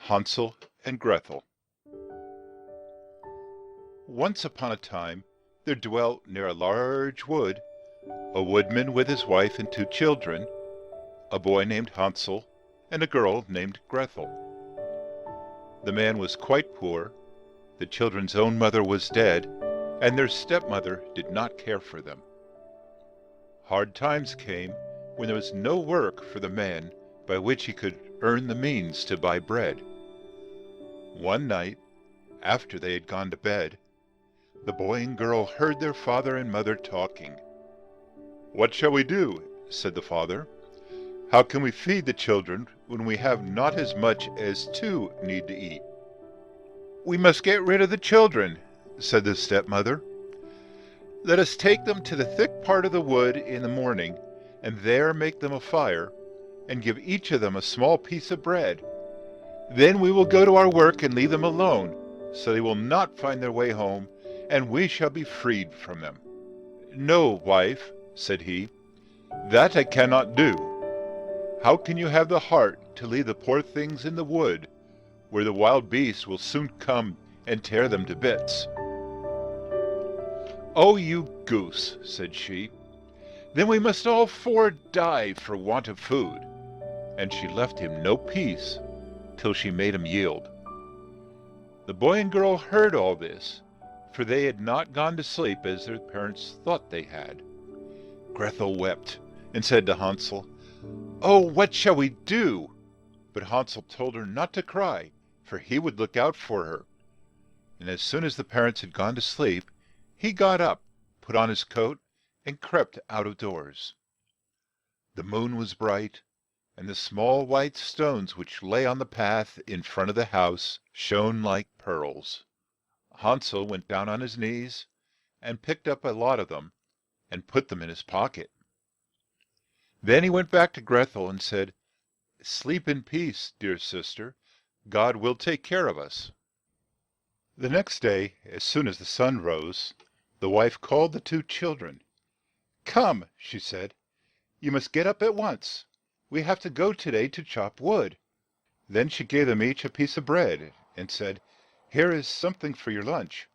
Hansel and Gretel. Once upon a time there dwelt near a large wood a woodman with his wife and two children, a boy named Hansel and a girl named Gretel. The man was quite poor, the children's own mother was dead, and their stepmother did not care for them. Hard times came when there was no work for the man by which he could earn the means to buy bread. One night, after they had gone to bed, the boy and girl heard their father and mother talking. "What shall we do?" said the father. "How can we feed the children when we have not as much as two need to eat?" "We must get rid of the children," said the stepmother. "Let us take them to the thick part of the wood in the morning, and there make them a fire, and give each of them a small piece of bread. Then we will go to our work and leave them alone, so they will not find their way home, and we shall be freed from them." "No, wife," said he, "that I cannot do. How can you have the heart to leave the poor things in the wood, where the wild beasts will soon come and tear them to bits?" "Oh, you goose," said she, "then we must all four die for want of food." And she left him no peace till she made him yield. The boy and girl heard all this, for they had not gone to sleep as their parents thought they had. Gretel wept and said to Hansel, "Oh, what shall we do?" But Hansel told her not to cry, for he would look out for her. And as soon as the parents had gone to sleep, he got up, put on his coat, and crept out of doors. The moon was bright, and the small white stones which lay on the path in front of the house shone like pearls. Hansel went down on his knees and picked up a lot of them and put them in his pocket. Then he went back to Gretel and said, "Sleep in peace, dear sister. God will take care of us." The next day, as soon as the sun rose, the wife called the two children. "Come," she said, "you must get up at once. We have to go today to chop wood." Then she gave them each a piece of bread and said, "Here is something for your lunch.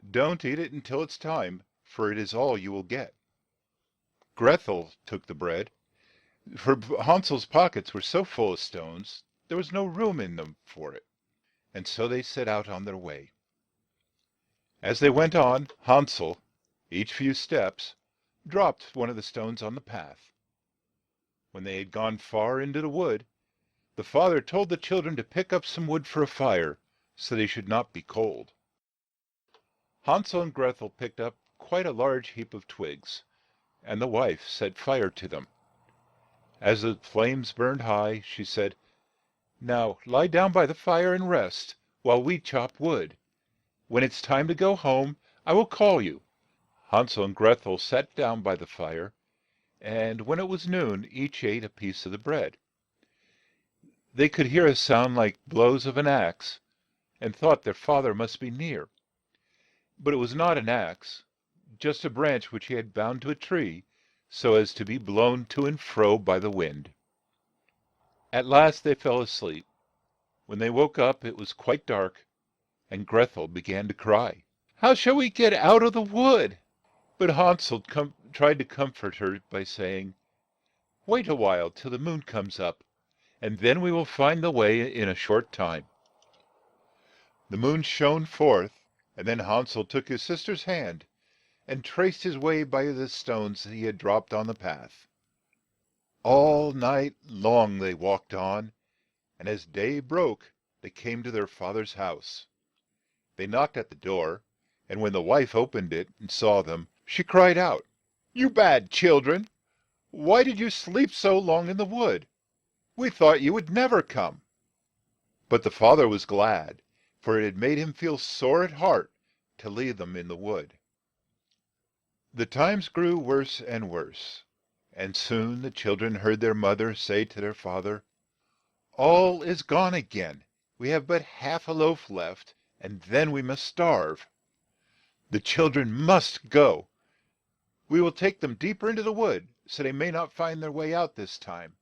Don't eat it until it's time, for it is all you will get." Gretel took the bread, for Hansel's pockets were so full of stones there was no room in them for it, and so they set out on their way. As they went on, Hansel, each few steps, dropped one of the stones on the path. When they had gone far into the wood, the father told the children to pick up some wood for a fire, so they should not be cold. Hansel and Gretel picked up quite a large heap of twigs, and the wife set fire to them. As the flames burned high, she said, "Now lie down by the fire and rest, while we chop wood. When it's time to go home, I will call you." Hansel and Gretel sat down by the fire, and when it was noon, each ate a piece of the bread. They could hear a sound like blows of an axe, and thought their father must be near. But it was not an axe, just a branch which he had bound to a tree, so as to be blown to and fro by the wind. At last they fell asleep. When they woke up, it was quite dark, and Gretel began to cry. "How shall we get out of the wood?" But Hansel tried to comfort her by saying, "Wait a while till the moon comes up, and then we will find the way in a short time." The moon shone forth, and then Hansel took his sister's hand and traced his way by the stones he had dropped on the path. All night long they walked on, and as day broke they came to their father's house. They knocked at the door, and when the wife opened it and saw them, she cried out, "You bad children! Why did you sleep so long in the wood? We thought you would never come." But the father was glad, for it had made him feel sore at heart to leave them in the wood. The times grew worse and worse, and soon the children heard their mother say to their father, "All is gone again. We have but half a loaf left, and then we must starve. The children must go. We will take them deeper into the wood, so they may not find their way out this time.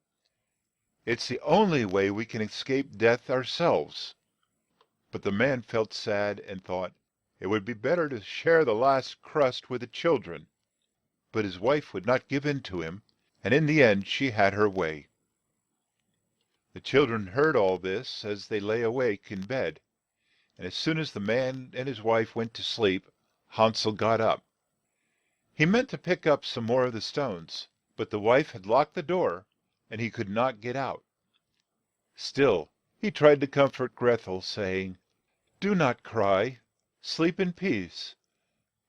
It's the only way we can escape death ourselves." But the man felt sad and thought it would be better to share the last crust with the children. But his wife would not give in to him, and in the end she had her way. The children heard all this as they lay awake in bed, and as soon as the man and his wife went to sleep, Hansel got up. He meant to pick up some more of the stones, but the wife had locked the door, and he could not get out. Still he tried to comfort Grethel, saying, "Do not cry. Sleep in peace.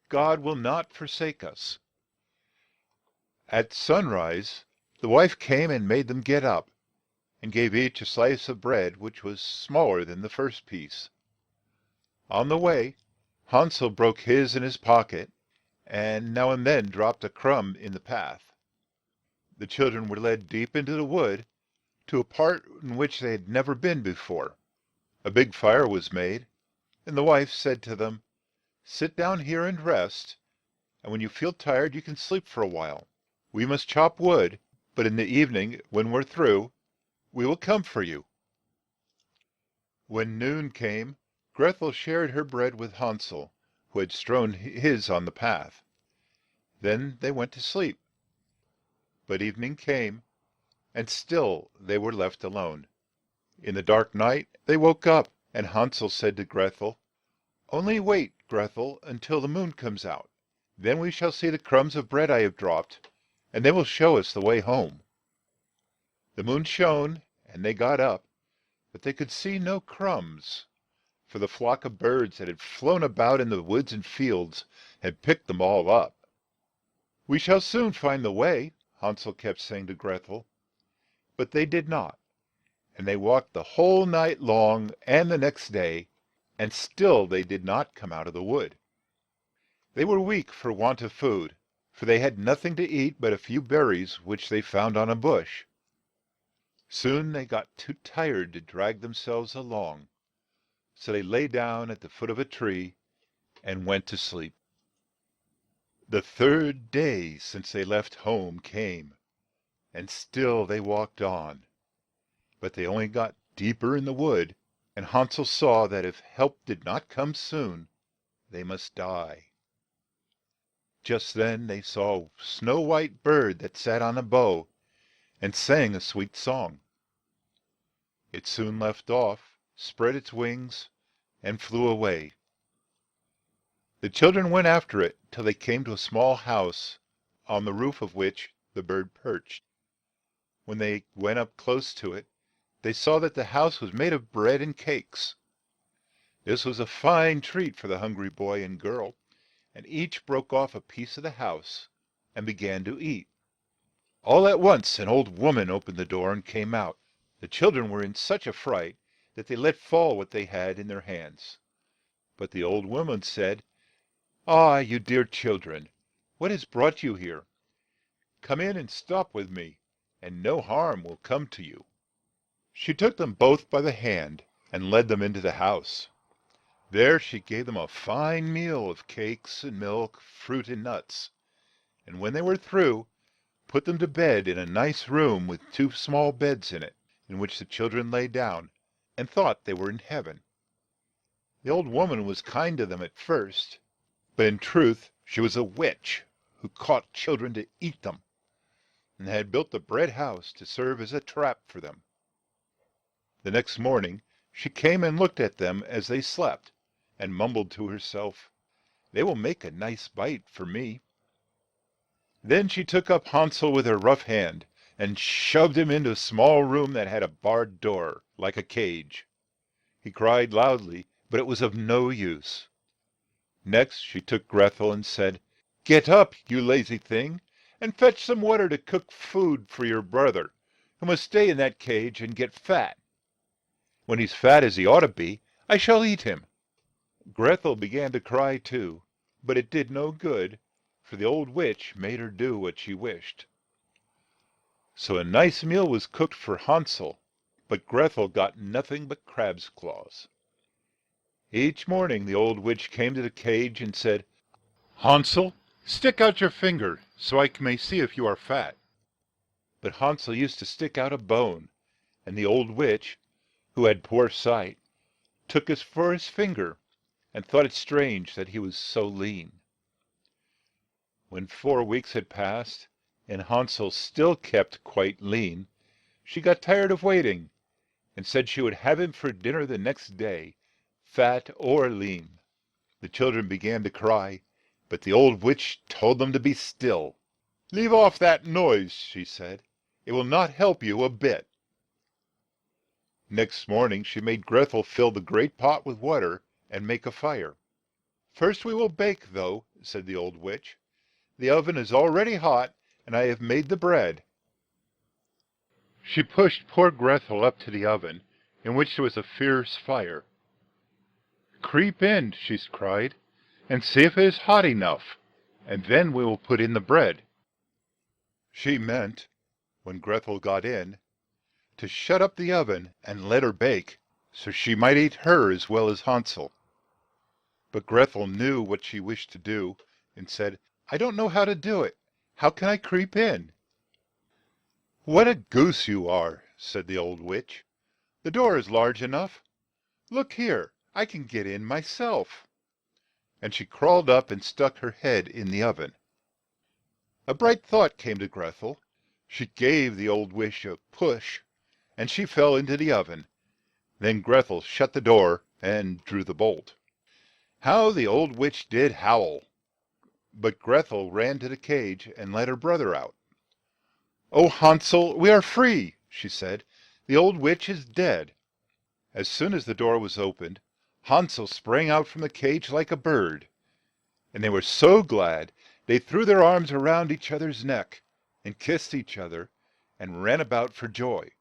God will not forsake us." At sunrise the wife came and made them get up, and gave each a slice of bread which was smaller than the first piece. On the way Hansel broke his in his pocket, and now and then dropped a crumb in the path. The children were led deep into the wood, to a part in which they had never been before. A big fire was made, and the wife said to them, "Sit down here and rest, and when you feel tired you can sleep for a while. We must chop wood, but in the evening, when we're through, we will come for you." When noon came, Grethel shared her bread with Hansel, who had strewn his on the path. Then they went to sleep. But evening came, and still they were left alone. In the dark night they woke up, and Hansel said to Grethel, "Only wait, Grethel, until the moon comes out. Then we shall see the crumbs of bread I have dropped, and they will show us the way home." The moon shone, and they got up, but they could see no crumbs, for the flock of birds that had flown about in the woods and fields had picked them all up. "We shall soon find the way," Hansel kept saying to Grethel. But they did not, and they walked the whole night long and the next day, and still they did not come out of the wood. They were weak for want of food, for they had nothing to eat but a few berries which they found on a bush. Soon they got too tired to drag themselves along, so they lay down at the foot of a tree and went to sleep. The third day since they left home came, and still they walked on. But they only got deeper in the wood, and Hansel saw that if help did not come soon, they must die. Just then they saw a snow-white bird that sat on a bough and sang a sweet song. It soon left off, spread its wings, and flew away. The children went after it till they came to a small house, on the roof of which the bird perched. When they went up close to it, they saw that the house was made of bread and cakes. This was a fine treat for the hungry boy and girl, and each broke off a piece of the house and began to eat. All at once an old woman opened the door and came out. The children were in such a fright that they let fall what they had in their hands. But the old woman said, "Ah, you dear children, what has brought you here? Come in and stop with me, and no harm will come to you." She took them both by the hand and led them into the house. There she gave them a fine meal of cakes and milk, fruit and nuts, and when they were through, put them to bed in a nice room with two small beds in it, in which the children lay down, and thought they were in heaven. The old woman was kind to them at first, but in truth she was a witch who caught children to eat them, and had built the bread house to serve as a trap for them. The next morning she came and looked at them as they slept, and mumbled to herself, "They will make a nice bite for me." Then she took up Hansel with her rough hand, and shoved him into a small room that had a barred door, like a cage. He cried loudly, but it was of no use. Next she took Grethel and said, "Get up, you lazy thing, and fetch some water to cook food for your brother, who must stay in that cage and get fat. When he's fat as he ought to be, I shall eat him." Grethel began to cry too, but it did no good, for the old witch made her do what she wished. So a nice meal was cooked for Hansel, but Grethel got nothing but crab's claws. Each morning the old witch came to the cage and said, "Hansel, stick out your finger so I may see if you are fat." But Hansel used to stick out a bone, and the old witch, who had poor sight, took us for his finger, and thought it strange that he was so lean. When 4 weeks had passed, and Hansel still kept quite lean, she got tired of waiting, and said she would have him for dinner the next day, fat or lean. The children began to cry, but the old witch told them to be still. "Leave off that noise," she said. "It will not help you a bit." Next morning she made Grethel fill the great pot with water and make a fire. "First we will bake, though," said the old witch. "The oven is already hot, and I have made the bread." She pushed poor Grethel up to the oven, in which there was a fierce fire. "Creep in," she cried, "and see if it is hot enough, and then we will put in the bread." She meant, when Grethel got in, to shut up the oven and let her bake, so she might eat her as well as Hansel. But Grethel knew what she wished to do, and said, "I don't know how to do it. How can I creep in?" "What a goose you are," said the old witch. "The door is large enough. Look here, I can get in myself." And she crawled up and stuck her head in the oven. A bright thought came to Grethel. She gave the old witch a push, and she fell into the oven. Then Grethel shut the door and drew the bolt. How the old witch did howl! But Grethel ran to the cage and let her brother out. "Oh, Hansel, we are free," she said. "The old witch is dead." As soon as the door was opened, Hansel sprang out from the cage like a bird, and they were so glad they threw their arms around each other's neck, and kissed each other, and ran about for joy.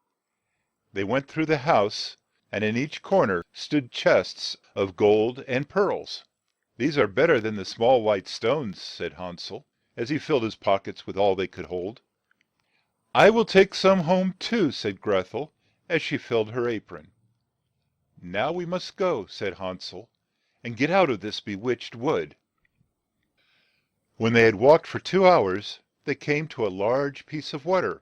They went through the house, and in each corner stood chests of gold and pearls. "These are better than the small white stones," said Hansel, as he filled his pockets with all they could hold. "I will take some home too," said Grethel, as she filled her apron. "Now we must go," said Hansel, "and get out of this bewitched wood." When they had walked for 2 hours, they came to a large piece of water.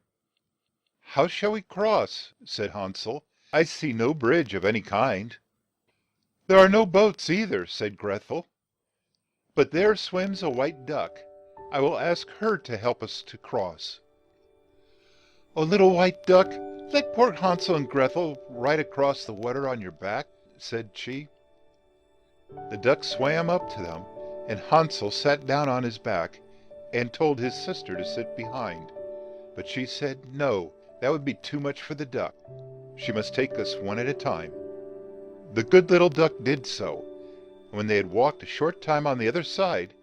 "How shall we cross?" said Hansel. "I see no bridge of any kind." "There are no boats either," said Grethel. "But there swims a white duck. I will ask her to help us to cross." "Oh, little white duck, let poor Hansel and Grethel ride across the water on your back," said she. The duck swam up to them, and Hansel sat down on his back and told his sister to sit behind. But she said no, that would be too much for the duck. She must take us one at a time. The good little duck did so. When they had walked a short time on the other side,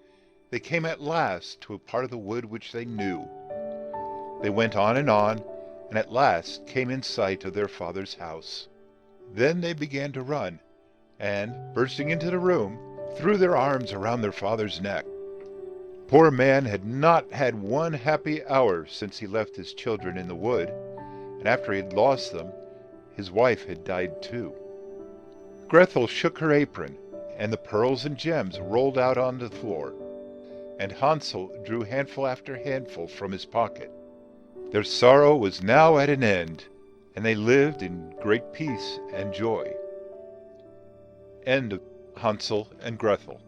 they came at last to a part of the wood which they knew. They went on, and at last came in sight of their father's house. Then they began to run, and, bursting into the room, threw their arms around their father's neck. Poor man had not had one happy hour since he left his children in the wood, and after he had lost them, his wife had died too. Grethel shook her apron, and the pearls and gems rolled out on the floor, and Hansel drew handful after handful from his pocket. Their sorrow was now at an end, and they lived in great peace and joy. End of Hansel and Gretel.